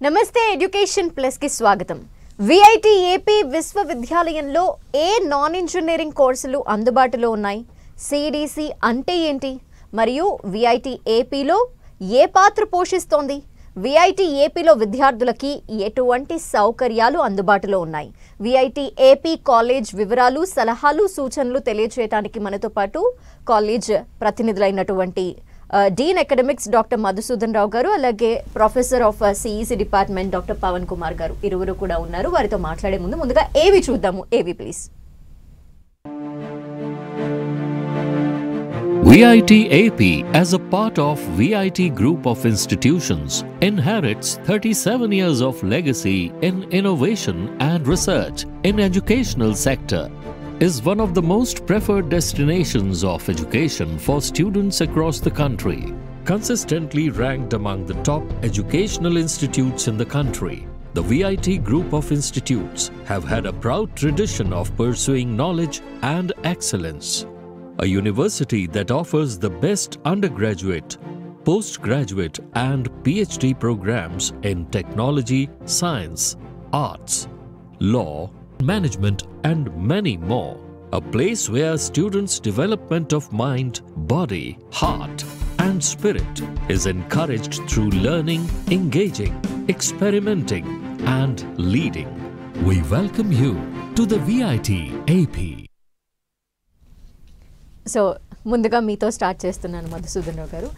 నమస్తే education plus కి స్వాగతం. విఐటి ఏపీ విశ్వవిద్యాలయంలో ఏ నాన్ ఇంజనీరింగ్ కోర్సులు అందుబాటులో ఉన్నాయి, సిడిసి అంటే ఏంటి, మరియు విఐటి ఏపీలో ఏ పాత్ర పోషిస్తోంది, విఐటి ఏపీలో విద్యార్థులకి ఎటువంటి సౌకర్యాలు అందుబాటులో ఉన్నాయి, విఐటి ఏపీ కాలేజ్ వివరాలు, సలహాలు, సూచనలు తెలియజేయడానికి మనతో పాటు కాలేజ్ ప్రతినిధులైనటువంటి dean academics doctor Madhusudan Rao garu, అలాగే professor of CEC department doctor Pavan Kumar garu ఇరువురు కూడా ఉన్నారు. వారితో మాట్లాడే ముందుగా ఏవి చూద్దాము. ఏవి please. VIT AP, as a part of VIT Group of Institutions, inherits 37 years of legacy in innovation and research in educational sector, is one of the most preferred destinations of education for students across the country, consistently ranked among the top educational institutes in the country. The VIT Group of Institutes have had a proud tradition of pursuing knowledge and excellence. A university that offers the best undergraduate, postgraduate and PhD programs in technology, science, arts, law, management and many more. A place where students' development of mind, body, heart and spirit is encouraged through learning, engaging, experimenting and leading. We welcome you to the VIT AP. So ముందుగా మీతో start చేస్తున్నాను మధుసూదన్ రావు గారు.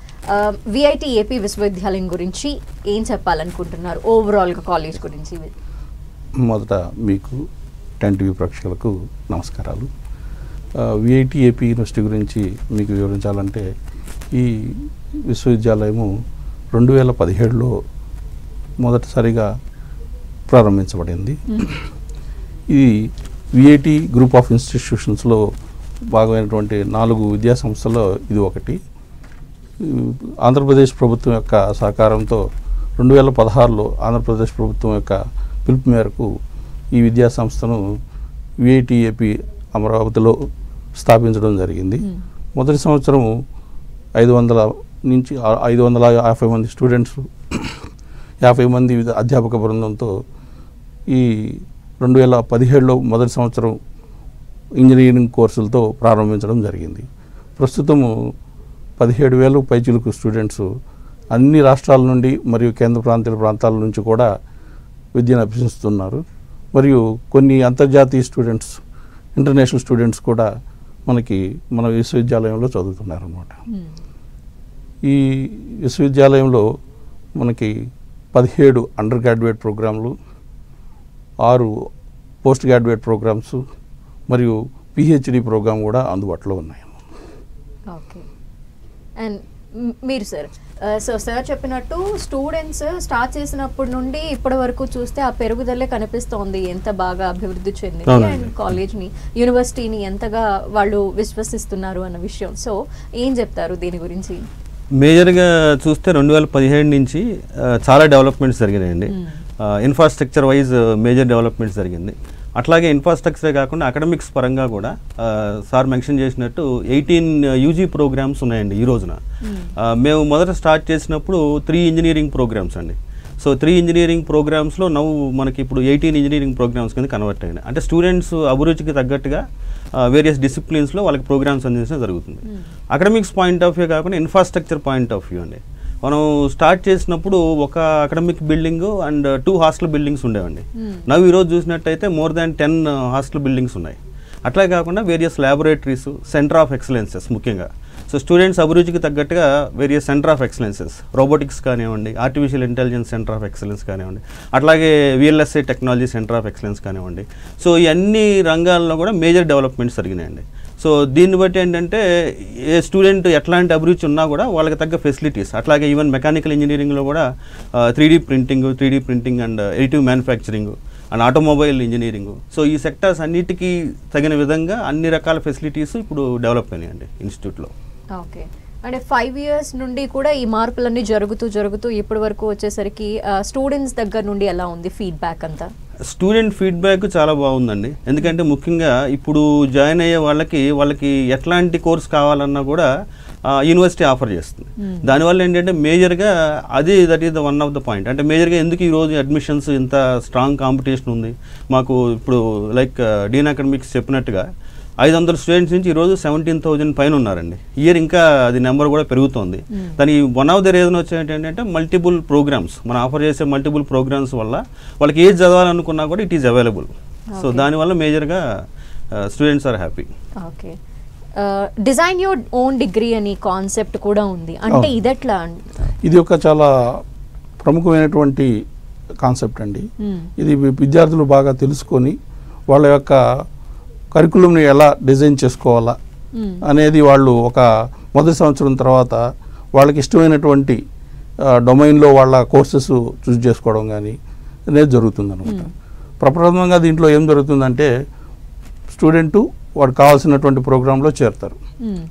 VIT AP విశ్వవిద్యాలయం గురించి ఏం చెప్పాలనుకుంటున్నారు, ఓవరాల్గా college గురించి? మొదట మీకు 10 టీవీ ప్రేక్షకులకు నమస్కారాలు. విఐటి ఏపీ యూనివర్సిటీ గురించి మీకు వివరించాలంటే, ఈ విశ్వవిద్యాలయము 2017లో మొదటిసారిగా ప్రారంభించబడింది. ఇది విఐటి గ్రూప్ ఆఫ్ ఇన్స్టిట్యూషన్స్లో భాగమైనటువంటి 4 విద్యా సంస్థల్లో ఇది ఒకటి. ఆంధ్రప్రదేశ్ ప్రభుత్వం యొక్క సహకారంతో 2016లో ఆంధ్రప్రదేశ్ ప్రభుత్వం యొక్క పిలుపు మేరకు ఈ విద్యా సంస్థను విఐటి ఏపీ అమరావతిలో స్థాపించడం జరిగింది. మొదటి సంవత్సరం 500 నుంచి 550 మంది స్టూడెంట్స్, 50 మంది అధ్యాపక బృందంతో ఈ 2017లో మొదటి సంవత్సరం ఇంజనీరింగ్ కోర్సులతో ప్రారంభించడం జరిగింది. ప్రస్తుతము 17,000 పైచిలుకు స్టూడెంట్స్ అన్ని రాష్ట్రాల నుండి మరియు కేంద్ర ప్రాంతాల నుంచి కూడా విద్యను అభ్యసిస్తున్నారు. మరియు కొన్ని అంతర్జాతీయ స్టూడెంట్స్, ఇంటర్నేషనల్ స్టూడెంట్స్ కూడా మన విశ్వవిద్యాలయంలో చదువుతున్నారు అన్నమాట. ఈ విశ్వవిద్యాలయంలో మనకి 17 అండర్ గ్రాడ్యుయేట్ ప్రోగ్రాంలు, 6 పోస్ట్ గ్రాడ్యుయేట్ ప్రోగ్రామ్స్ మరియు పిహెచ్డి ప్రోగ్రామ్ కూడా అందుబాటులో ఉన్నాయి. ఓకే. అండ్ మీరు సార్, సో సార్ చెప్పినట్టు స్టూడెంట్స్ స్టార్ట్ చేసినప్పటి నుండి ఇప్పటి వరకు చూస్తే ఆ పెరుగుదలే కనిపిస్తోంది, ఎంత బాగా అభివృద్ధి చెందింది అండ్ కాలేజ్ని, యూనివర్సిటీని ఎంతగా వాళ్ళు విశ్వసిస్తున్నారు అన్న విషయం. సో ఏం చెప్తారు దీని గురించి? మేజర్గా చూస్తే 2017 నుంచి చాలా డెవలప్మెంట్స్ జరిగినాయండి. ఇన్ఫ్రాస్ట్రక్చర్ వైజ్ మేజర్ డెవలప్మెంట్స్ జరిగింది. అట్లాగే ఇన్ఫ్రాస్ట్రక్చరే కాకుండా అకాడమిక్స్ పరంగా కూడా సార్ మెన్షన్ చేసినట్టు 18 యూజీ ప్రోగ్రామ్స్ ఉన్నాయండి ఈ రోజున. మేము మొదట స్టార్ట్ చేసినప్పుడు 3 ఇంజనీరింగ్ ప్రోగ్రామ్స్ అండి. సో 3 ఇంజనీరింగ్ ప్రోగ్రామ్స్లో మనకి ఇప్పుడు 18 ఇంజనీరింగ్ ప్రోగ్రామ్స్ కింద కన్వర్ట్ అయ్యాయి. అంటే స్టూడెంట్స్ అభిరుచికి తగ్గట్టుగా వేరియస్ డిసిప్లిన్స్లో వాళ్ళకి ప్రోగ్రామ్స్ అందించడం జరుగుతుంది. అకాడమిక్స్ పాయింట్ ఆఫ్ వ్యూ కాకుండా ఇన్ఫ్రాస్ట్రక్చర్ పాయింట్ ఆఫ్ వ్యూ అండి. మనం స్టార్ట్ చేసినప్పుడు ఒక academic building and 2 hostel buildings ఉండేవండి. నవ్వు ఈరోజు చూసినట్టయితే మోర్ దాన్ 10 హాస్టల్ బిల్డింగ్స్ ఉన్నాయి. అట్లా కాకుండా various laboratories, center of excellences ముఖ్యంగా. సో స్టూడెంట్స్ అభిరుచికి తగ్గట్టుగా various center of excellences, robotics కానివ్వండి, artificial intelligence center of excellence కానివ్వండి, అట్లాగే VLSI technology center of excellence కానివ్వండి. సో ఈ అన్ని రంగాల్లో కూడా మేజర్ డెవలప్మెంట్స్ జరిగినాయండి. సో దీన్ని బట్టి ఏంటంటే ఏ స్టూడెంట్ ఎట్లాంటి అభిరుచి ఉన్నా కూడా వాళ్ళకి తగ్గ ఫెసిలిటీస్, అట్లాగే ఈవెన్ మెకానికల్ ఇంజనీరింగ్లో కూడా 3D printing and additive manufacturing and automobile engineering. So ఈ సెక్టర్స్ అన్నిటికీ తగిన విధంగా అన్ని రకాల ఫెసిలిటీస్ ఇప్పుడు డెవలప్ అయినాయండి ఇన్స్టిట్యూట్లో. ఓకే. అంటే 5 years నుండి కూడా ఈ మార్పులన్నీ జరుగుతూ ఇప్పటి వరకు వచ్చేసరికి స్టూడెంట్స్ దగ్గర నుండి ఎలా ఉంది ఫీడ్బ్యాక్ అంతా? స్టూడెంట్ ఫీడ్బ్యాక్ చాలా బాగుందండి. ఎందుకంటే ముఖ్యంగా ఇప్పుడు జాయిన్ అయ్యే వాళ్ళకి ఎట్లాంటి కోర్స్ కావాలన్నా కూడా యూనివర్సిటీ ఆఫర్ చేస్తుంది. దానివల్ల ఏంటంటే మేజర్గా that is the one of the point. అంటే మేజర్గా ఎందుకు ఈరోజు అడ్మిషన్స్ ఇంత స్ట్రాంగ్ కాంపిటీషన్ ఉంది మాకు. ఇప్పుడు లైక్ డీన్ అకాడమిక్స్ చెప్పినట్టుగా 500 స్టూడెంట్స్ నుంచి ఈరోజు 17,000 పైన ఉన్నారండి. ఇయర్ ఇంకా అది నెంబర్ కూడా పెరుగుతోంది. దాని వన్ ఆఫ్ ద రీజన్ వచ్చేది ఏంటంటే మల్టిపుల్ ప్రోగ్రామ్స్, మనం ఆఫర్ చేసే మల్టిపుల్ ప్రోగ్రామ్స్ వల్ల వాళ్ళకి ఏది చదవాలనుకున్నా కూడా ఇట్ ఈస్ అవైలబుల్. సో దానివల్ల మేజర్గా students are happy. Okay, design your own degree అని కాన్సెప్ట్ కూడా ఉంది. అంటే ఇదెట్లా? ఇది ఒక చాలా ప్రముఖమైనటువంటి కాన్సెప్ట్ అండి. ఇది విద్యార్థులు బాగా తెలుసుకొని వాళ్ళ యొక్క కరికులంని ఎలా డిజైన్ చేసుకోవాలా అనేది వాళ్ళు ఒక మొదటి సంవత్సరం తర్వాత వాళ్ళకి ఇష్టమైనటువంటి డొమైన్లో వాళ్ళ కోర్సెస్ చూస్ చేసుకోవడం కానీ అనేది జరుగుతుంది అనమాట. ప్రప్రథమంగా దీంట్లో ఏం జరుగుతుందంటే స్టూడెంటు వాడు కావాల్సినటువంటి ప్రోగ్రాంలో చేరుతారు.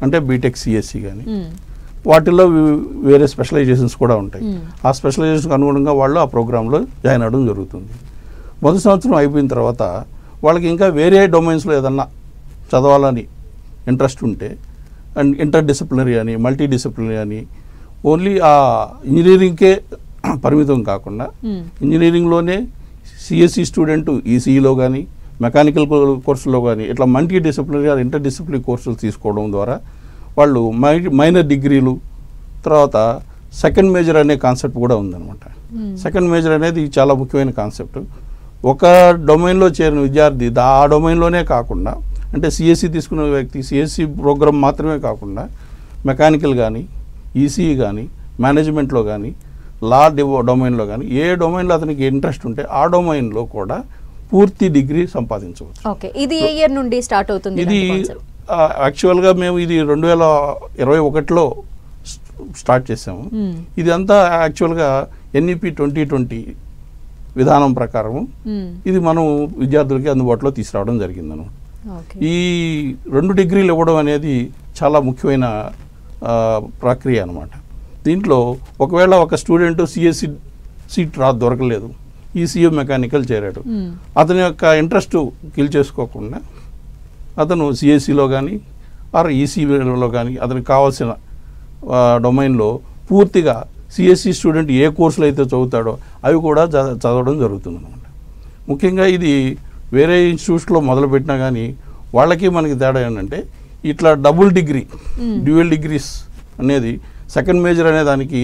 అంటే బీటెక్ సిఎస్సి కానీ వాటిల్లో వేరే స్పెషలైజేషన్స్ కూడా ఉంటాయి. ఆ స్పెషలైజేషన్కి అనుగుణంగా వాళ్ళు ఆ ప్రోగ్రాంలో జాయిన్ అవ్వడం జరుగుతుంది. మొదటి సంవత్సరం అయిపోయిన తర్వాత వాళ్ళకి ఇంకా వేరే డొమైన్స్లో ఏదన్నా చదవాలని ఇంట్రెస్ట్ ఉంటే అండ్ ఇంటర్ డిసిప్లినరీ అని మల్టీ డిసిప్లినరీ అని ఓన్లీ ఆ ఇంజనీరింగ్కే పరిమితం కాకుండా ఇంజనీరింగ్లోనే సిఎస్సి స్టూడెంట్ ఈసీఈలో కానీ మెకానికల్ కోర్సులో కానీ ఇట్లా మల్టీ డిసిప్లినరీ ఇంటర్ డిసిప్లినరీ కోర్సులు తీసుకోవడం ద్వారా వాళ్ళు మైనర్ డిగ్రీలు తర్వాత సెకండ్ మేజర్ అనే కాన్సెప్ట్ కూడా ఉందన్నమాట. సెకండ్ మేజర్ అనేది చాలా ముఖ్యమైన కాన్సెప్ట్. ఒక డొమైన్లో చేరిన విద్యార్థి ఆ డొమైన్లోనే కాకుండా అంటే సిఎస్సి తీసుకున్న వ్యక్తి సిఎస్సి ప్రోగ్రామ్ మాత్రమే కాకుండా మెకానికల్ కానీ ఈసీఈ కానీ మేనేజ్మెంట్లో కానీ లా డొమైన్లో కానీ ఏ డొమైన్లో అతనికి ఇంట్రెస్ట్ ఉంటే ఆ డొమైన్లో కూడా పూర్తి డిగ్రీ సంపాదించవచ్చు. ఓకే, ఇది ఏ ఇయర్ నుండి స్టార్ట్ అవుతుంది? ఇది యాక్చువల్గా మేము ఇది 2021లో స్టార్ట్ చేసాము. ఇది అంతా యాక్చువల్గా ఎన్ఈపి 2020 విధానం ప్రకారం ఇది మనం విద్యార్థులకి అందుబాటులో తీసుకురావడం జరిగింది అనమాట. ఈ 2 డిగ్రీలు ఇవ్వడం అనేది చాలా ముఖ్యమైన ప్రక్రియ అనమాట. దీంట్లో ఒకవేళ ఒక స్టూడెంట్ సిఎస్సి సీట్ దొరకలేదు, ఈసీఈ మెకానికల్ చేరాడు, అతని యొక్క ఇంట్రెస్ట్ కిల్ చేసుకోకుండా అతను సిఎస్సిలో కానీ ఆర్ ఈసీలో కానీ అతనికి కావాల్సిన డొమైన్లో పూర్తిగా సిఎస్సి స్టూడెంట్ ఏ కోర్సులు అయితే చదువుతాడో అవి కూడా చదవడం జరుగుతుంది అనమాట. ముఖ్యంగా ఇది వేరే ఇన్స్టిట్యూట్స్లో మొదలుపెట్టినా కానీ వాళ్ళకి మనకి తేడా ఏంటంటే ఇట్లా డబుల్ డిగ్రీ డ్యూయల్ డిగ్రీస్ అనేది సెకండ్ మేజర్ అనే దానికి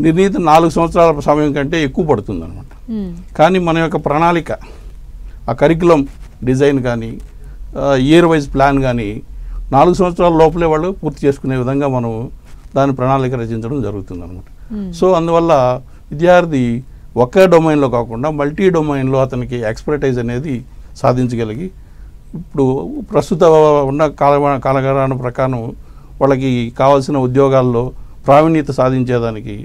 నిర్ణీత 4 సంవత్సరాల సమయం కంటే ఎక్కువ పడుతుంది అనమాట. కానీ మన యొక్క ప్రణాళిక ఆ కరికులం డిజైన్ కానీ ఇయర్ వైజ్ ప్లాన్ కానీ 4 సంవత్సరాల లోపలే వాళ్ళు పూర్తి చేసుకునే విధంగా మనం దాని ప్రణాళిక రచించడం జరుగుతుంది అనమాట. సో అందువల్ల విద్యార్థి ఒకే డొమైన్లో కాకుండా మల్టీ డొమైన్లో అతనికి ఎక్స్పర్టైజ్ అనేది సాధించగలిగి ఇప్పుడు ప్రస్తుత ఉన్న కాలగణన ప్రకారం వాళ్ళకి కావాల్సిన ఉద్యోగాల్లో ప్రావీణ్యత సాధించేదానికి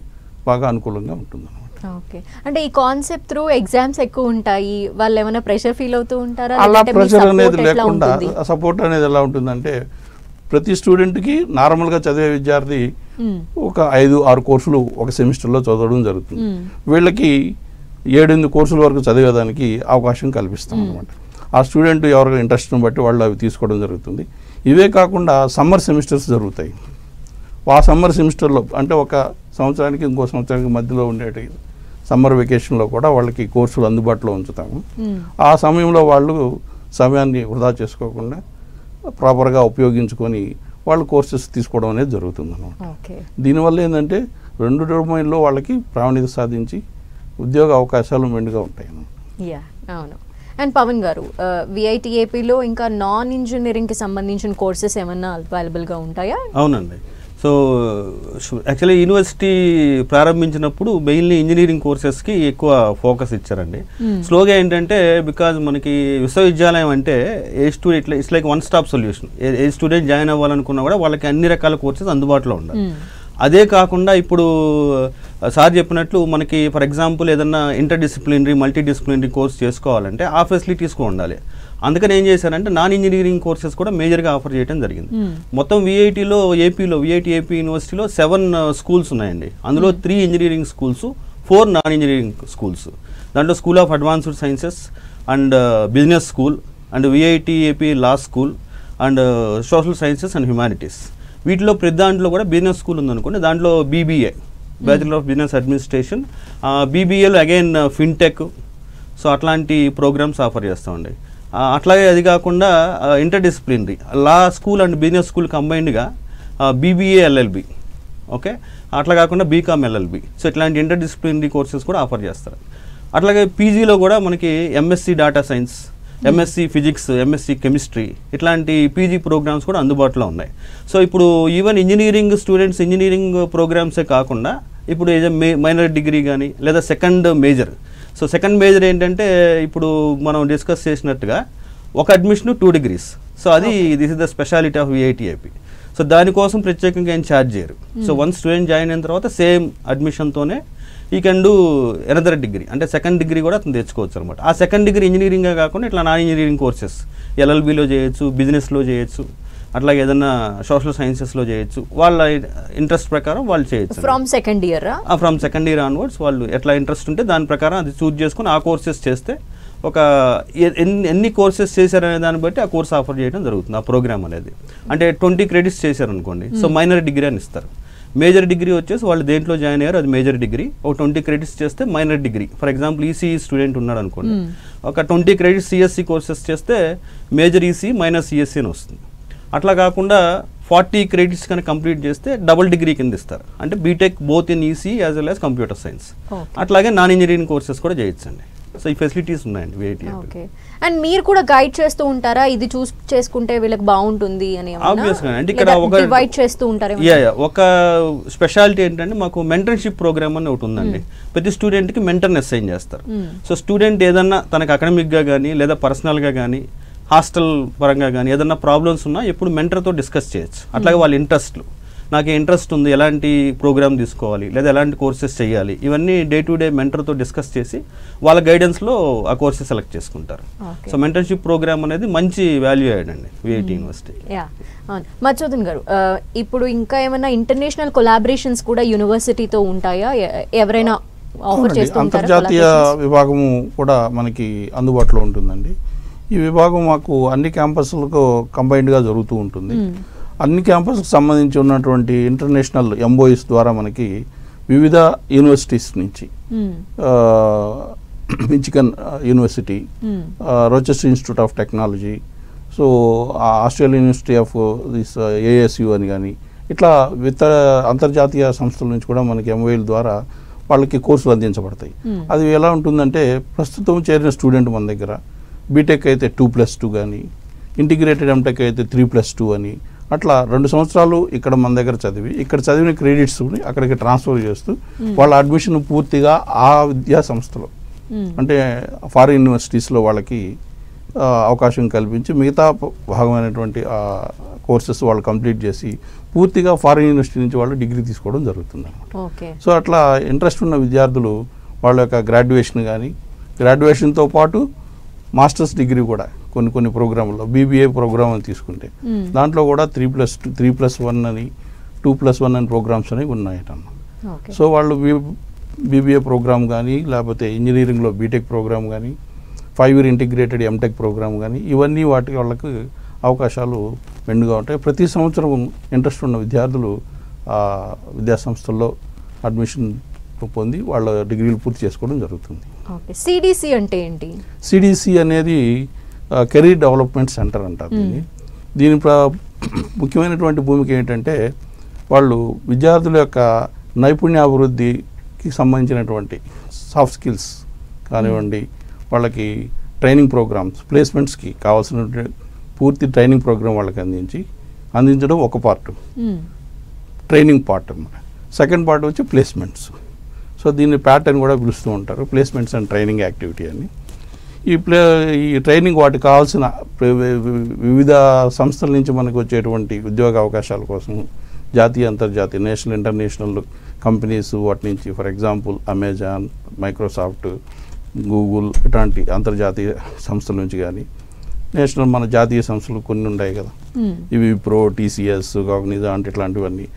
బాగా అనుకూలంగా ఉంటుంది అనమాట. ఓకే, అంటే ఈ కాన్సెప్ట్ త్రూ ఎగ్జామ్స్ ఎక్కువ ఉంటాయి, వాళ్ళు ఏమైనా ప్రెషర్ ఫీల్ అవుతూ ఉంటారా? అలా ప్రెషర్ అనేది లేకుండా సపోర్ట్ అనేది ఎలా ఉంటుందంటే ప్రతి స్టూడెంట్కి నార్మల్గా చదివే విద్యార్థి ఒక 5-6 కోర్సులు ఒక సెమిస్టర్లో చదవడం జరుగుతుంది. వీళ్ళకి 7-8 కోర్సుల వరకు చదివేదానికి అవకాశం కల్పిస్తాం అనమాట. ఆ స్టూడెంట్ ఎవరికి ఇంట్రెస్ట్ని బట్టి వాళ్ళు అవి తీసుకోవడం జరుగుతుంది. ఇవే కాకుండా సమ్మర్ సెమిస్టర్స్ జరుగుతాయి. ఆ సమ్మర్ సెమిస్టర్లో అంటే ఒక సంవత్సరానికి ఇంకో సంవత్సరానికి మధ్యలో ఉండేటి సమ్మర్ వెకేషన్లో కూడా వాళ్ళకి కోర్సులు అందుబాటులో ఉంచుతాము. ఆ సమయంలో వాళ్ళు సమయాన్ని వృధా చేసుకోకుండా ప్రాపర్గా ఉపయోగించుకొని వాళ్ళు కోర్సెస్ తీసుకోవడం అనేది జరుగుతుంది అన్నమాట. దీనివల్ల ఏంటంటే 2 డొమైన్లో వాళ్ళకి ప్రావీణ్యత సాధించి ఉద్యోగ అవకాశాలు మెండుగా ఉంటాయి. అవును. అండ్ పవన్ గారు, విఐటిఏపీలో ఇంకా నాన్ ఇంజనీరింగ్కి సంబంధించిన కోర్సెస్ ఏమన్నా అవైలబుల్గా ఉంటాయా? అవునండి. సో యాక్చువల్లీ యూనివర్సిటీ ప్రారంభించినప్పుడు మెయిన్లీ ఇంజనీరింగ్ కోర్సెస్కి ఎక్కువ ఫోకస్ ఇచ్చారండి. స్లోగా ఏంటంటే బికాజ్ మనకి విశ్వవిద్యాలయం అంటే a student it's like one stop solution. A student join అవ్వాలనుకున్నా కూడా వాళ్ళకి అన్ని రకాల కోర్సెస్ అందుబాటులో ఉండాలి. అదే కాకుండా ఇప్పుడు సార్ చెప్పినట్లు మనకి ఫర్ ఎగ్జాంపుల్ ఏదన్నా inter disciplinary multi disciplinary course చేసుకోవాలంటే ఆ ఫెసిలిటీస్ కూడా ఉండాలి. అందుకని ఏం చేశారంటే నాన్ ఇంజనీరింగ్ కోర్సెస్ కూడా మేజర్గా ఆఫర్ చేయడం జరిగింది. మొత్తం విఐటి ఏపీ యూనివర్సిటీలో 7 స్కూల్స్ ఉన్నాయండి. అందులో 3 engineering schools, 4 non engineering schools. దాంట్లో school of advanced sciences and business school and VIT-AP law school and social sciences and humanities. వీటిలో ప్రతి దాంట్లో కూడా బిజినెస్ స్కూల్ ఉందనుకోండి, దాంట్లో BBA bachelor of business administration, BBAలో అగైన్ ఫిన్టెక్, సో అట్లాంటి programs offer చేస్తామండి. అట్లాగే అది కాకుండా interdisciplinary law school and business school కంబైన్డ్గా BBA LLB, ఓకే, అట్లా కాకుండా BCom LLB, సో ఇట్లాంటి ఇంటర్ డిసిప్లినరీ కోర్సెస్ కూడా ఆఫర్ చేస్తారు. అట్లాగే పీజీలో కూడా మనకి MSc data science, MSc physics, MSc chemistry, ఇట్లాంటి పీజీ ప్రోగ్రామ్స్ కూడా అందుబాటులో ఉన్నాయి. సో ఇప్పుడు ఈవెన్ ఇంజనీరింగ్ స్టూడెంట్స్ ఇంజనీరింగ్ ప్రోగ్రామ్సే కాకుండా ఇప్పుడు ఏదో మైనర్ డిగ్రీ కానీ లేదా second major. So second major ఏంటంటే ఇప్పుడు మనం డిస్కస్ చేసినట్టుగా ఒక అడ్మిషన్ 2 degrees. సో అది this is the speciality of VIT-AP. So దానికోసం ప్రత్యేకంగా ఏం ఛార్జ్ చేయరు. సో వన్స్ స్టూడెంట్ జాయిన్ అయిన తర్వాత సేమ్ అడ్మిషన్తోనే ఈ కెన్ డూ ఎనదర్ డిగ్రీ, అంటే సెకండ్ డిగ్రీ కూడా అతను తెచ్చుకోవచ్చు అనమాట. ఆ సెకండ్ డిగ్రీ ఇంజనీరింగే కాకుండా ఇట్లా నాన్ ఇంజనీరింగ్ కోర్సెస్ LLBలో చేయొచ్చు, బిజినెస్లో చేయొచ్చు, అట్లాగే ఏదన్నా సోషల్ సైన్సెస్లో చేయొచ్చు. వాళ్ళ ఇంట్రెస్ట్ ప్రకారం వాళ్ళు చేయొచ్చు. ఫ్రమ్ సెకండ్ ఇయర్ ఆన్వర్డ్స్ వాళ్ళు ఎట్లా ఇంట్రెస్ట్ ఉంటే దాని ప్రకారం అది చూజ్ చేసుకుని ఆ కోర్సెస్ చేస్తే ఒక ఎన్ని కోర్సెస్ చేశారనే దాన్ని బట్టి ఆ కోర్స్ ఆఫర్ చేయడం జరుగుతుంది. ఆ ప్రోగ్రామ్ అనేది అంటే 20 credits చేశారనుకోండి, సో మైనర్ డిగ్రీ అని ఇస్తారు. మేజర్ డిగ్రీ వచ్చేసి వాళ్ళు దేంట్లో జాయిన్ అయ్యారు అది మేజర్ డిగ్రీ. ఒక 20 credits చేస్తే minor degree. For example ECE student ఉన్నాడు అనుకోండి, ఒక 20 credits CSC కోర్సెస్ చేస్తే మేజర్ ECE మైనస్ CSC అని వస్తుంది. అట్లా కాకుండా 40 credits కనుక కంప్లీట్ చేస్తే డబుల్ డిగ్రీ కింద ఇస్తారు, అంటే B Tech both in ECE as well as computer science. అట్లాగే నాన్ ఇంజనీరింగ్ కోర్సెస్ కూడా చేయొచ్చండి. సో ఈ ఫెసిలిటీస్ ఉన్నాయండి VIT-AP. ఓకే, అండ్ మీరు కూడా గైడ్ చేస్తూ ఉంటారా, ఇది చూస్ చేసుకుంటే వీళ్ళకి బాగుంటుంది అని? ఆబ్వియస్గా అంటే ఇక్కడ ఒక డివైడ్ చేస్తూ ఉంటారు. ఒక స్పెషాలిటీ ఏంటంటే మాకు మెంటర్షిప్ ప్రోగ్రామ్ అని ఒకటి ఉందండి. ప్రతి స్టూడెంట్కి మెంటర్ని అసైన్ చేస్తారు. సో స్టూడెంట్ ఏదన్నా తనకు అకాడమిక్గా కానీ లేదా పర్సనల్గా కానీ హాస్టల్ పరంగా కానీ ఏదన్నా ప్రాబ్లమ్స్ ఉన్నా ఎప్పుడు మెంటర్తో డిస్కస్ చేయొచ్చు. అట్లాగే వాళ్ళ ఇంట్రెస్ట్లు, నాకు ఇంట్రెస్ట్ ఉంది, ఎలాంటి ప్రోగ్రామ్ తీసుకోవాలి లేదా ఎలాంటి కోర్సెస్ చేయాలి, ఇవన్నీ డే టు డే మెంటర్తో డిస్కస్ చేసి వాళ్ళ గైడెన్స్లో ఆ కోర్సెస్ సెలెక్ట్ చేసుకుంటారు. సో మెంటర్షిప్ ప్రోగ్రామ్ అనేది మంచి వాల్యూ యాడ్ అండి VIT యూనివర్సిటీ. మధుసూదన్ గారు, ఇప్పుడు ఇంకా ఏమైనా ఇంటర్నేషనల్ కొలాబరేషన్స్ కూడా యూనివర్సిటీతో ఉంటాయా? ఎవరైనా ఆఫర్ చేస్తూ ఉంటారా? అంతర్జాతీయ విభాగము కూడా మనకి అందుబాటులో ఉంటుందండి. ఈ విభాగం మాకు అన్ని క్యాంపస్లకు కంబైన్డ్గా జరుగుతూ ఉంటుంది. అన్ని క్యాంపస్కి సంబంధించి ఉన్నటువంటి ఇంటర్నేషనల్ MOUs ద్వారా మనకి వివిధ యూనివర్సిటీస్ నుంచి Michigan university, Rochester institute of technology, so Australian university of this ASU అని కానీ ఇట్లా ఇతర అంతర్జాతీయ సంస్థల నుంచి కూడా మనకి MOUల ద్వారా వాళ్ళకి కోర్సులు అందించబడతాయి. అది ఎలా ఉంటుందంటే ప్రస్తుతం చేరిన స్టూడెంట్ మన దగ్గర బీటెక్ అయితే 2+2 కానీ, ఇంటిగ్రేటెడ్ MTech అయితే 3+2 అని, అట్లా 2 సంవత్సరాలు ఇక్కడ మన దగ్గర చదివి ఇక్కడ చదివిన క్రెడిట్స్ని అక్కడికి ట్రాన్స్ఫర్ చేస్తూ వాళ్ళ అడ్మిషన్ పూర్తిగా ఆ విద్యా సంస్థలో అంటే ఫారిన్ యూనివర్సిటీస్లో వాళ్ళకి అవకాశం కల్పించి మిగతా భాగమైనటువంటి కోర్సెస్ వాళ్ళు కంప్లీట్ చేసి పూర్తిగా ఫారిన్ యూనివర్సిటీ నుంచి వాళ్ళు డిగ్రీ తీసుకోవడం జరుగుతుంది అన్నమాట. సో అట్లా ఇంట్రెస్ట్ ఉన్న విద్యార్థులు వాళ్ళ యొక్క గ్రాడ్యుయేషన్ కానీ, గ్రాడ్యుయేషన్తో పాటు మాస్టర్స్ డిగ్రీ కూడా కొన్ని ప్రోగ్రాంలో BBA ప్రోగ్రామ్ అని తీసుకుంటే దాంట్లో కూడా 3+2, 3+1 అని 2+1 అని ప్రోగ్రామ్స్ అనేవి ఉన్నాయటమ్మా. సో వాళ్ళు BBA ప్రోగ్రామ్ కానీ లేకపోతే ఇంజనీరింగ్లో బీటెక్ ప్రోగ్రామ్ కానీ 5 year ఇంటిగ్రేటెడ్ MTech ప్రోగ్రామ్ కానీ ఇవన్నీ వాళ్ళకి అవకాశాలు మెండుగా ఉంటాయి. ప్రతి సంవత్సరం ఇంట్రెస్ట్ ఉన్న విద్యార్థులు విద్యాసంస్థల్లో అడ్మిషన్ పొంది వాళ్ళ డిగ్రీలు పూర్తి చేసుకోవడం జరుగుతుంది. CDC అంటే ఏంటి? CDC అనేది కెరీర్ డెవలప్మెంట్ సెంటర్ అంటారు దీని ముఖ్యమైనటువంటి భూమిక ఏంటంటే వాళ్ళు విద్యార్థుల యొక్క నైపుణ్యాభివృద్ధికి సంబంధించినటువంటి సాఫ్ట్ స్కిల్స్ కానివ్వండి, వాళ్ళకి ట్రైనింగ్ ప్రోగ్రామ్స్, ప్లేస్మెంట్స్కి కావాల్సిన పూర్తి ట్రైనింగ్ ప్రోగ్రామ్ వాళ్ళకి అందించడం ఒక పార్ట్, ట్రైనింగ్ పార్ట్ అన్నమాట. సెకండ్ పార్ట్ వచ్చి ప్లేస్మెంట్స్. సో దీన్ని ప్యాటర్న్ కూడా పిలుస్తూ ఉంటారు, ప్లేస్మెంట్స్ అండ్ ట్రైనింగ్ యాక్టివిటీ అని. ఈ ట్రైనింగ్ వాటికి కావాల్సిన వివిధ సంస్థల నుంచి మనకు వచ్చేటువంటి ఉద్యోగ అవకాశాల కోసం జాతీయ అంతర్జాతీయ నేషనల్ ఇంటర్నేషనల్ కంపెనీస్ వాటి నుంచి for example Amazon, Microsoft, Google ఇట్లాంటి అంతర్జాతీయ సంస్థల నుంచి కానీ నేషనల్ మన జాతీయ సంస్థలు కొన్ని ఉన్నాయి కదా, ఇవి విప్రో, TCS, కాగ్నిజెంట్ ఇట్లాంటివన్నీ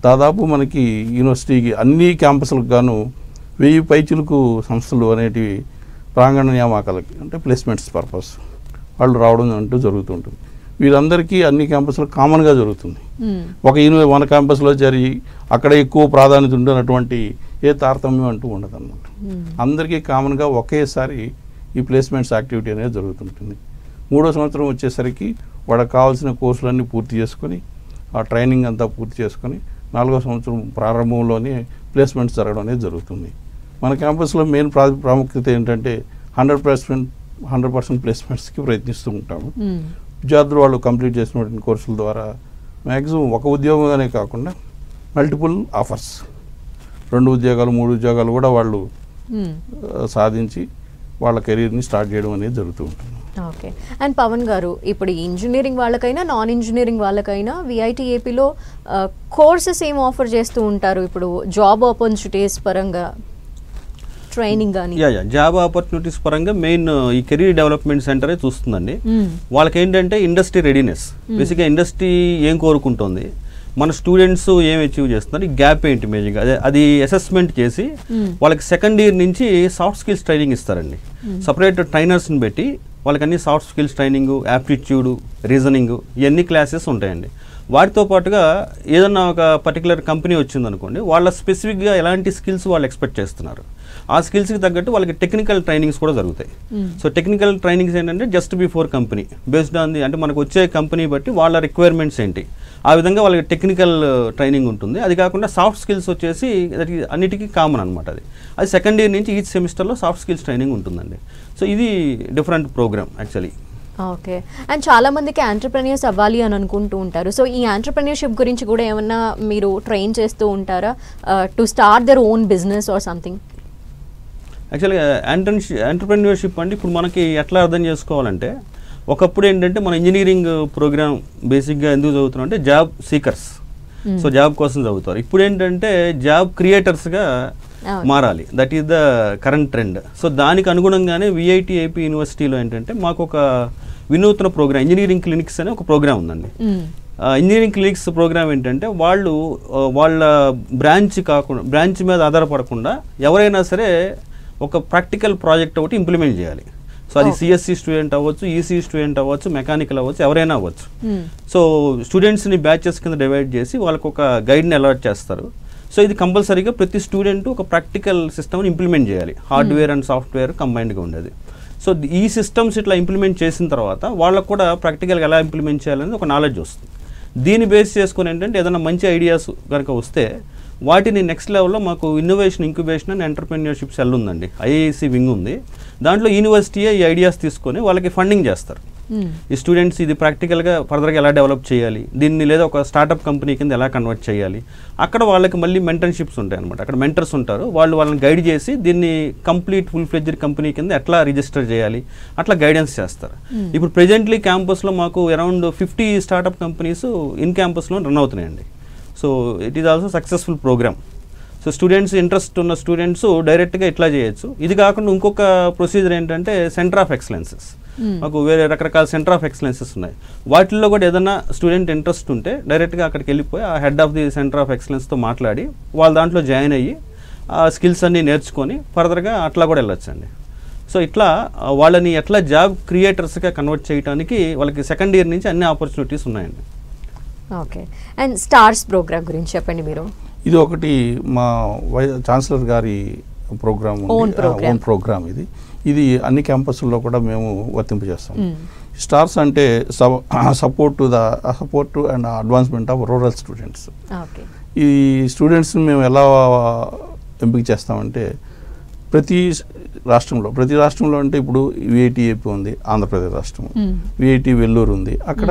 దాదాపు మనకి యూనివర్సిటీకి అన్ని క్యాంపస్లకు గాను 1000 పైచులకు సంస్థలు అనేటివి ప్రాంగణ నియామకాలకి అంటే ప్లేస్మెంట్స్ పర్పస్ వాళ్ళు రావడం అంటూ జరుగుతుంటుంది. వీరందరికీ అన్ని క్యాంపస్లో కామన్గా జరుగుతుంది. మన క్యాంపస్లో జరిగి అక్కడ ఎక్కువ ప్రాధాన్యత ఉండనటువంటి ఏ తారతమ్యం అంటూ ఉండదన్నమాట. అందరికీ కామన్గా ఒకేసారి ఈ ప్లేస్మెంట్స్ యాక్టివిటీ అనేది జరుగుతుంటుంది. 3వ సంవత్సరం వచ్చేసరికి వాళ్ళకి కావాల్సిన కోర్సులన్నీ పూర్తి చేసుకొని ఆ ట్రైనింగ్ అంతా పూర్తి చేసుకొని 4వ సంవత్సరం ప్రారంభంలోనే ప్లేస్మెంట్స్ జరగడం అనేది జరుగుతుంది. మన క్యాంపస్లో మెయిన్ ప్రాముఖ్యత ఏంటంటే 100% ప్లేస్మెంట్స్కి ప్రయత్నిస్తూ ఉంటాము. విద్యార్థులు వాళ్ళు కంప్లీట్ చేసినటువంటి కోర్సుల ద్వారా మ్యాక్సిమం ఒక ఉద్యోగంగానే కాకుండా మల్టిపుల్ ఆఫర్స్ 2 ఉద్యోగాలు 3 ఉద్యోగాలు కూడా వాళ్ళు సాధించి వాళ్ళ కెరీర్ని స్టార్ట్ చేయడం అనేది జరుగుతూ ఉంటుంది. ఓకే. అండ్ పవన్ గారు, ఇప్పుడు ఇంజనీరింగ్ వాళ్ళకైనా నాన్ ఇంజనీరింగ్ వాళ్ళకైనా VIT-AP కోర్సెస్ ఏం ఆఫర్ చేస్తూ ఉంటారు? ఇప్పుడు జాబ్ ఆపర్చునిటీస్ పరంగా ట్రైనింగ్ కానీ జాబ్ ఆపర్చునిటీస్ పరంగా మెయిన్ ఈ కెరీర్ డెవలప్మెంట్ సెంటరే చూస్తుందండి. వాళ్ళకి ఏంటంటే ఇండస్ట్రీ రెడీనెస్, బేసిక్గా ఇండస్ట్రీ ఏం కోరుకుంటుంది, మన స్టూడెంట్స్ ఏం అచీవ్ చేస్తున్నారు, ఈ గ్యాప్ ఏంటి మేజర్గా అది అసెస్మెంట్ చేసి వాళ్ళకి సెకండ్ ఇయర్ నుంచి సాఫ్ట్ స్కిల్స్ ట్రైనింగ్ ఇస్తారండి. సపరేట్ ట్రైనర్స్ని పెట్టి వాళ్ళకి అన్ని soft skills training, aptitude, reasoning ఇవన్నీ క్లాసెస్ ఉంటాయండి. వాటితో పాటుగా ఏదన్నా ఒక పర్టికులర్ కంపెనీ వచ్చిందనుకోండి, వాళ్ళ స్పెసిఫిక్గా ఎలాంటి స్కిల్స్ వాళ్ళు ఎక్స్పెక్ట్ చేస్తున్నారు, ఆ స్కిల్స్కి తగ్గట్టు వాళ్ళకి టెక్నికల్ ట్రైనింగ్స్ కూడా జరుగుతాయి. సో టెక్నికల్ ట్రైనింగ్స్ ఏంటంటే just before company based on the, అంటే మనకు వచ్చే కంపెనీ బట్టి వాళ్ళ రిక్వైర్మెంట్స్ ఏంటి, ఆ విధంగా వాళ్ళకి టెక్నికల్ ట్రైనింగ్ ఉంటుంది. అది కాకుండా సాఫ్ట్ స్కిల్స్ వచ్చేసి అన్నిటికీ కామన్ అనమాట. అది సెకండ్ ఇయర్ నుంచి ఈచ్ సెమిస్టర్లో సాఫ్ట్ స్కిల్స్ ట్రైనింగ్ ఉంటుందండి. సో ఇది different programme actually. Okay. And చాలా మందికి ఎంటర్‌ప్రెన్యూర్స్ అవ్వాలి అని అనుకుంటూ ఉంటారు. సో ఈ ఎంటర్‌ప్రెన్యూర్షిప్ గురించి కూడా ఏమన్నా మీరు ట్రైన్ చేస్తూ ఉంటారా to start their own business or something? యాక్చువల్గా ఎంటర్‌ప్రెన్యూర్షిప్ అంటే ఇప్పుడు మనకి ఎట్లా అర్థం చేసుకోవాలంటే, ఒకప్పుడు ఏంటంటే మన ఇంజనీరింగ్ ప్రోగ్రామ్ బేసిక్గా ఎందుకు చదువుతున్నాం అంటే జాబ్ సీకర్స్, సో జాబ్ కోసం చదువుతారు. ఇప్పుడు ఏంటంటే జాబ్ క్రియేటర్స్గా మారాలి, that is the current trend. So దానికి అనుగుణంగానే VIT-AP యూనివర్సిటీలో ఏంటంటే మాకు ఒక వినూత్న ప్రోగ్రామ్ ఇంజనీరింగ్ క్లినిక్స్ అనే ఒక ప్రోగ్రామ్ ఉందండి. ఇంజనీరింగ్ క్లినిక్స్ ప్రోగ్రామ్ ఏంటంటే వాళ్ళు వాళ్ళ బ్రాంచ్ మీద ఆధారపడకుండా ఎవరైనా సరే ఒక ప్రాక్టికల్ ప్రాజెక్ట్ ఒకటి ఇంప్లిమెంట్ చేయాలి. సో అది CSC స్టూడెంట్ అవ్వచ్చు, EC స్టూడెంట్ అవ్వచ్చు, మెకానికల్ అవ్వచ్చు, ఎవరైనా అవ్వచ్చు. సో స్టూడెంట్స్ని బ్యాచెస్ కింద డివైడ్ చేసి వాళ్ళకు ఒక గైడ్ని అలాట్ చేస్తారు. సో ఇది కంపల్సరీగా ప్రతి స్టూడెంట్ ఒక ప్రాక్టికల్ సిస్టమ్ని ఇంప్లిమెంట్ చేయాలి, హార్డ్వేర్ అండ్ సాఫ్ట్వేర్ కంబైన్డ్గా ఉండేది. సో ఈ సిస్టమ్స్ ఇట్లా ఇంప్లిమెంట్ చేసిన తర్వాత వాళ్ళకు కూడా ప్రాక్టికల్గా ఎలా ఇంప్లిమెంట్ చేయాలనేది ఒక నాలెడ్జ్ వస్తుంది. దీన్ని బేస్ చేసుకుని ఏంటంటే ఏదైనా మంచి ఐడియాస్ కనుక వస్తే వాటిని నెక్స్ట్ లెవెల్లో మాకు innovation, incubation and entrepreneurship cell ఉందండి, IISc వింగ్ ఉంది. దాంట్లో యూనివర్సిటీయే ఈ ఐడియాస్ తీసుకొని వాళ్ళకి ఫండింగ్ చేస్తారు. ఈ స్టూడెంట్స్ ఇది ప్రాక్టికల్గా ఫర్దర్గా ఎలా డెవలప్ చేయాలి, దీన్ని లేదా ఒక స్టార్టప్ కంపెనీ కింద ఎలా కన్వర్ట్ చేయాలి, అక్కడ వాళ్ళకి మళ్ళీ మెంటర్షిప్స్ ఉంటాయి అనమాట. అక్కడ మెంటర్స్ ఉంటారు, వాళ్ళని గైడ్ చేసి దీన్ని కంప్లీట్ ఫుల్ ఫ్లెడ్జ్డ్ కంపెనీ కింద ఎట్లా రిజిస్టర్ చేయాలి అట్లా గైడెన్స్ చేస్తారు. ఇప్పుడు ప్రెజెంట్లీ క్యాంపస్లో మాకు అరౌండ్ 50 స్టార్టప్ కంపెనీస్ ఇన్ క్యాంపస్లో రన్ అవుతున్నాయండి. So it is also successful program. So students, interest ఉన్న స్టూడెంట్స్ డైరెక్ట్గా ఇట్లా చేయొచ్చు. ఇది కాకుండా ఇంకొక ప్రొసీజర్ ఏంటంటే సెంటర్ ఆఫ్ ఎక్సలెన్సెస్. మాకు వేరే రకరకాల సెంటర్ ఆఫ్ ఎక్సలెన్సెస్ ఉన్నాయి. వాటిల్లో కూడా ఏదైనా స్టూడెంట్ ఇంట్రెస్ట్ ఉంటే డైరెక్ట్గా అక్కడికి వెళ్ళిపోయి ఆ హెడ్ ఆఫ్ ది సెంటర్ ఆఫ్ ఎక్సలెన్స్తో మాట్లాడి వాళ్ళ దాంట్లో జాయిన్ అయ్యి ఆ స్కిల్స్ అన్నీ నేర్చుకొని ఫర్దర్గా అట్లా కూడా వెళ్ళొచ్చండి. సో ఇట్లా వాళ్ళని ఎట్లా జాబ్ క్రియేటర్స్గా కన్వర్ట్ చేయడానికి వాళ్ళకి సెకండ్ ఇయర్ నుంచి అన్ని ఆపర్చునిటీస్ ఉన్నాయండి. ఓకే. అండ్ స్టార్స్ ప్రోగ్రామ్ గురించి చెప్పండి మీరు. ఇది ఒకటి మా ఛాన్సలర్ గారి ప్రోగ్రామ్, ఓన్ ప్రోగ్రామ్. ఇది అన్ని క్యాంపస్ల్లో కూడా మేము వర్తింపజేస్తాం. స్టార్స్ అంటే support and advancement of rural students. ఈ స్టూడెంట్స్ని మేము ఎలా ఎంపిక చేస్తామంటే ప్రతి రాష్ట్రంలో అంటే ఇప్పుడు VIT-AP ఉంది, ఆంధ్రప్రదేశ్ రాష్ట్రం, VIT వెల్లూరు ఉంది. అక్కడ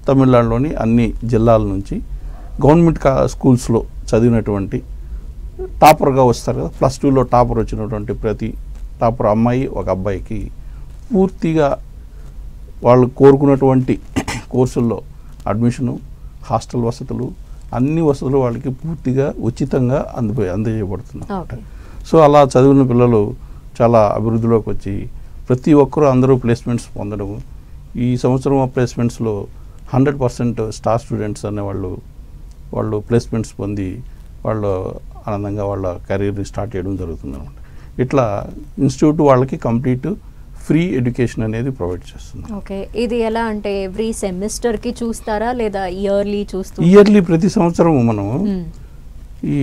తమిళనాడులోని అన్ని జిల్లాల నుంచి గవర్నమెంట్ స్కూల్స్లో చదివినటువంటి టాపర్గా వస్తారు కదా, +2లో టాపర్ వచ్చినటువంటి ప్రతి టాపర్ అమ్మాయి ఒక అబ్బాయికి పూర్తిగా వాళ్ళు కోరుకున్నటువంటి కోర్సుల్లో అడ్మిషను, హాస్టల్ వసతులు, అన్ని వసతులు వాళ్ళకి పూర్తిగా ఉచితంగా అందజేయబడుతుంది. సో అలా చదివిన పిల్లలు చాలా అభివృద్ధిలోకి వచ్చి ప్రతి ఒక్కరూ అందరూ ప్లేస్మెంట్స్ పొందడం. ఈ సంవత్సరం ప్లేస్మెంట్స్లో 100% స్టార్ స్టూడెంట్స్ అనేవాళ్ళు ప్లేస్మెంట్స్ పొంది వాళ్ళు ఆనందంగా వాళ్ళ కెరీర్ని స్టార్ట్ చేయడం జరుగుతుంది అనమాట. ఇట్లా ఇన్స్టిట్యూట్ వాళ్ళకి కంప్లీట్ ఫ్రీ ఎడ్యుకేషన్ అనేది ప్రొవైడ్ చేస్తుంది. ఓకే, ఇది ఎలా అంటే ఎవ్రీ సెమిస్టర్కి చూస్తారా లేదా ఇయర్లీ చూస్తారా? ఇయర్లీ ప్రతి సంవత్సరం మనం ఈ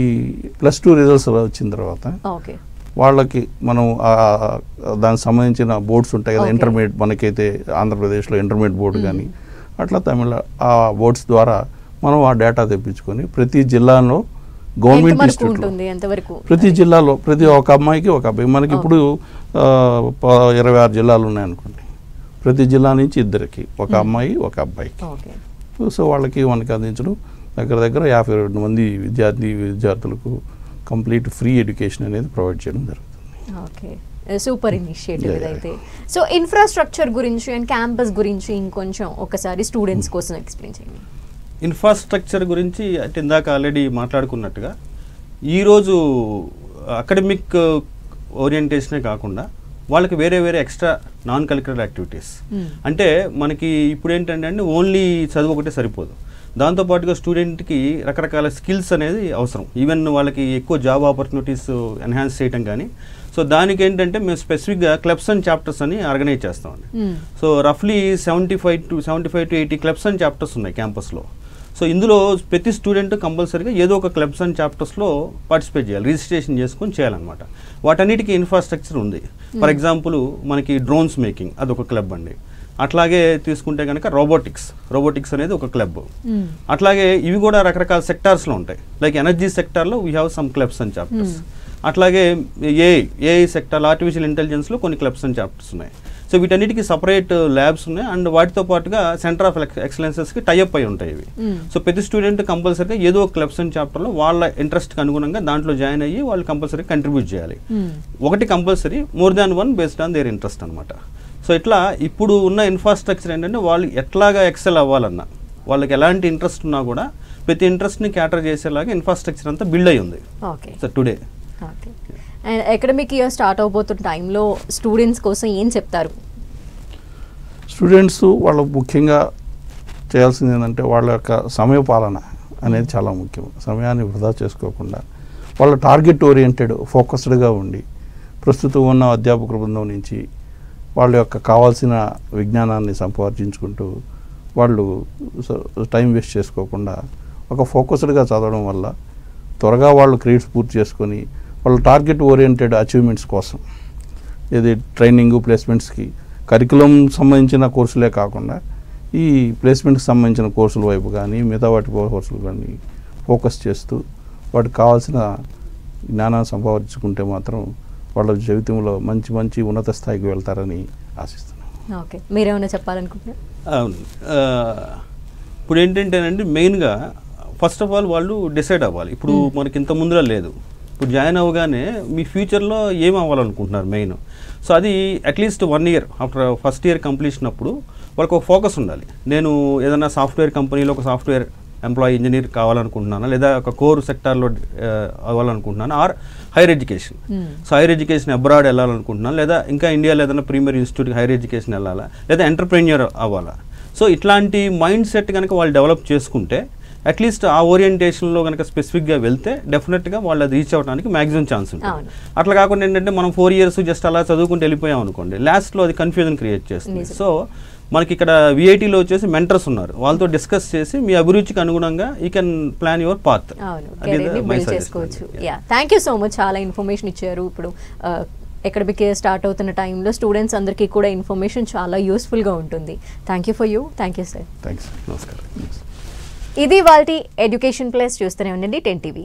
+2 రిజల్ట్స్ వచ్చిన తర్వాత ఓకే వాళ్ళకి మనం దానికి సంబంధించిన బోర్డ్స్ ఉంటాయి కదా, ఇంటర్మీడియట్ మనకైతే ఆంధ్రప్రదేశ్లో ఇంటర్మీడియట్ బోర్డు కానీ అట్లా తమిళ ఆ బోర్డ్స్ ద్వారా మనం ఆ డేటా తెప్పించుకొని ప్రతి జిల్లాలో గవర్నమెంట్ ఇన్స్టిట్యూట్ ప్రతి జిల్లాలో ప్రతి ఒక అమ్మాయికి ఒక అబ్బాయి, మనకి ఇప్పుడు 26 జిల్లాలు ఉన్నాయనుకోండి, ప్రతి జిల్లా నుంచి ఇద్దరికి ఒక అమ్మాయి ఒక అబ్బాయికి. సో వాళ్ళకి మనకి అందించడం దగ్గర 52 మంది విద్యార్థులకు కంప్లీట్ ఫ్రీ ఎడ్యుకేషన్ అనేది ప్రొవైడ్ చేయడం జరుగుతుంది. ఓకే, సూపర్ ఇనిషియేటివ్ ఇదైతే. సో ఇన్ఫ్రాస్ట్రక్చర్ గురించి అండ్ క్యాంపస్ గురించి ఇంకొంచెం ఒకసారి స్టూడెంట్స్ కోసం ఎక్స్ప్లెయిన్ చేయండి. ఇన్ఫ్రాస్ట్రక్చర్ గురించి అంటే ఇందాక ఆల్రెడీ మాట్లాడుకున్నట్టుగా ఈరోజు అకాడమిక్ ఓరియంటేషనే కాకుండా వాళ్ళకి వేరే ఎక్స్ట్రా నాన్ కరిక్యులర్ యాక్టివిటీస్, అంటే మనకి ఇప్పుడు ఏంటంటే ఓన్లీ చదువు ఒకటే సరిపోదు, దాంతోపాటుగా స్టూడెంట్కి రకరకాల స్కిల్స్ అనేది అవసరం. ఈవెన్ వాళ్ళకి ఎక్కువ జాబ్ ఆపర్చునిటీస్ ఎన్హాన్స్ చేయటం కానీ. సో దానికి ఏంటంటే మేము స్పెసిఫిక్గా క్లబ్స్ అండ్ చాప్టర్స్ అని ఆర్గనైజ్ చేస్తామండి. సో రఫ్లీ 75 to 80 క్లబ్స్ అండ్ చాప్టర్స్ ఉన్నాయి క్యాంపస్లో. సో ఇందులో ప్రతి స్టూడెంట్ కంపల్సరీగా ఏదో ఒక క్లబ్స్ అండ్ చాప్టర్స్లో పార్టిసిపేట్ చేయాలి, రిజిస్ట్రేషన్ చేసుకొని చేయాలన్నమాట. వాటన్నిటికీ ఇన్ఫ్రాస్ట్రక్చర్ ఉంది. ఫర్ ఎగ్జాంపుల్ మనకి డ్రోన్స్ మేకింగ్ అదొక క్లబ్ అండి. అట్లాగే తీసుకుంటే కనుక రోబోటిక్స్ అనేది ఒక క్లబ్. అట్లాగే ఇవి కూడా రకరకాల సెక్టార్స్లో ఉంటాయి. లైక్ ఎనర్జీ సెక్టార్లో we have some clubs and chapters. అట్లాగే ఏఐ సెక్టార్, ఆర్టిఫిషియల్ ఇంటెలిజెన్స్లో కొన్ని క్లబ్స్ అండ్ చాప్టర్స్ ఉన్నాయి. సో వీటన్నిటికీ సపరేట్ ల్యాబ్స్ ఉన్నాయి. అండ్ వాటితో పాటుగా సెంటర్ ఆఫ్ ఎక్సలెన్సెస్కి టైఅప్ అయి ఉంటాయి ఇవి. సో ప్రతి స్టూడెంట్ కంపల్సరీగా ఏదో ఒక క్లబ్స్ అండ్ చాప్టర్లో వాళ్ళ ఇంట్రెస్ట్కి అనుగుణంగా దాంట్లో జాయిన్ అయ్యి వాళ్ళు కంపల్సరీ కంట్రిబ్యూట్ చేయాలి. ఒకటి compulsory, more than one based on their interest అనమాట. సో ఇట్లా ఇప్పుడు ఉన్న ఇన్ఫ్రాస్ట్రక్చర్ ఏంటంటే వాళ్ళు ఎట్లాగా ఎక్సెల్ అవ్వాలన్నా, వాళ్ళకి ఎలాంటి ఇంట్రెస్ట్ ఉన్నా కూడా ప్రతి ఇంట్రెస్ట్ని క్యాటర్ చేసేలాగా ఇన్ఫ్రాస్ట్రక్చర్ అంతా బిల్డ్ అయ్యి ఉంది. So today and academic year start అవబోతున్న టైంలో స్టూడెంట్స్ కోసం ఏం చెప్తారు? స్టూడెంట్స్ వాళ్ళు ముఖ్యంగా చేయాల్సింది ఏంటంటే వాళ్ళ యొక్క సమయపాలన అనేది చాలా ముఖ్యం. సమయాన్ని వృధా చేసుకోకుండా వాళ్ళ టార్గెట్ ఓరియంటెడ్ ఫోకస్డ్గా ఉండి ప్రస్తుతం ఉన్న అధ్యాపక బృందం నుంచి వాళ్ళ యొక్క కావాల్సిన విజ్ఞానాన్ని సంపాదించుకుంటూ వాళ్ళు టైం వేస్ట్ చేసుకోకుండా ఒక ఫోకస్డ్గా చదవడం వల్ల త్వరగా వాళ్ళు క్రెడిట్స్ పూర్తి చేసుకొని వాళ్ళ టార్గెట్ ఓరియంటెడ్ అచీవ్మెంట్స్ కోసం ఇది ట్రైనింగ్ ప్లేస్మెంట్స్కి కరికులం సంబంధించిన కోర్సులే కాకుండా ఈ ప్లేస్మెంట్కి సంబంధించిన కోర్సుల వైపు కానీ మిగతా వాటి కోర్సులు కానీ ఫోకస్ చేస్తూ వాటికి కావాల్సిన జ్ఞానాన్ని సంపాదించుకుంటే మాత్రం వాళ్ళ జీవితంలో మంచి ఉన్నత స్థాయికి వెళ్తారని ఆశిస్తున్నాను. ఓకే, మీరేమైనా చెప్పాలనుకుంటున్నారు? అవును, ఇప్పుడు ఏంటంటేనండి మెయిన్గా ఫస్ట్ ఆఫ్ ఆల్ వాళ్ళు డిసైడ్ అవ్వాలి. ఇప్పుడు మనకి ఇంత ముందులో లేదు, ఇప్పుడు జాయిన్ అవ్వగానే మీ ఫ్యూచర్లో ఏం అవ్వాలనుకుంటున్నారు మెయిన్. సో అది at least 1 year after first year completion అప్పుడు వాళ్ళకి ఒక ఫోకస్ ఉండాలి. నేను ఏదైనా సాఫ్ట్వేర్ కంపెనీలో ఒక సాఫ్ట్వేర్ ఎంప్లాయీ ఇంజనీర్ కావాలనుకుంటున్నాను, లేదా ఒక కోర్ సెక్టార్లో అవ్వాలనుకుంటున్నాను, or higher education. So higher education abroad వెళ్ళాలనుకుంటున్నాను, లేదా ఇంకా ఇండియాలో ఏదైనా ప్రీమియర్ ఇన్స్టిట్యూట్కి హైయర్ ఎడ్యుకేషన్ వెళ్ళాలా, లేదా ఎంటర్ప్రెన్యూర్ అవ్వాలా. సో ఇట్లాంటి మైండ్ సెట్ కనుక వాళ్ళు డెవలప్ చేసుకుంటే అట్లీస్ట్ ఆ ఓరియంటేషన్లో కనుక స్పెసిఫిక్గా వెళ్తే డెఫినెట్గా వాళ్ళు అది రీచ్ అవ్వడానికి మ్యాక్సిమం ఛాన్స్ ఉంటుంది. అట్లా కాకుండా ఏంటంటే మనం 4 years జస్ట్ అలా చదువుకుంటూ వెళ్ళిపోయాం అనుకోండి, లాస్ట్లో అది కన్ఫ్యూజన్ క్రియేట్ చేస్తుంది. సో మనకి ఇక్కడ విఐటీలో వచ్చేసి మెంటర్స్ ఉన్నారు, వాళ్ళతో డిస్కస్ చేసి మీ అభిరుచికి అనుగుణంగా you can plan your path. చేసుకోవచ్చు. థ్యాంక్ యూ సో మచ్, చాలా ఇన్ఫర్మేషన్ ఇచ్చారు. ఇప్పుడు అకాడమిక్ ఇయర్ స్టార్ట్ అవుతున్న టైంలో స్టూడెంట్స్ అందరికీ కూడా ఇన్ఫర్మేషన్ చాలా యూస్ఫుల్గా ఉంటుంది. Thank you sir. థ్యాంక్స్. నమస్కారం. ఇది వాళ్ళ ఎడ్యుకేషన్ ప్లస్. చూస్తూనే ఉండండి 10 TV.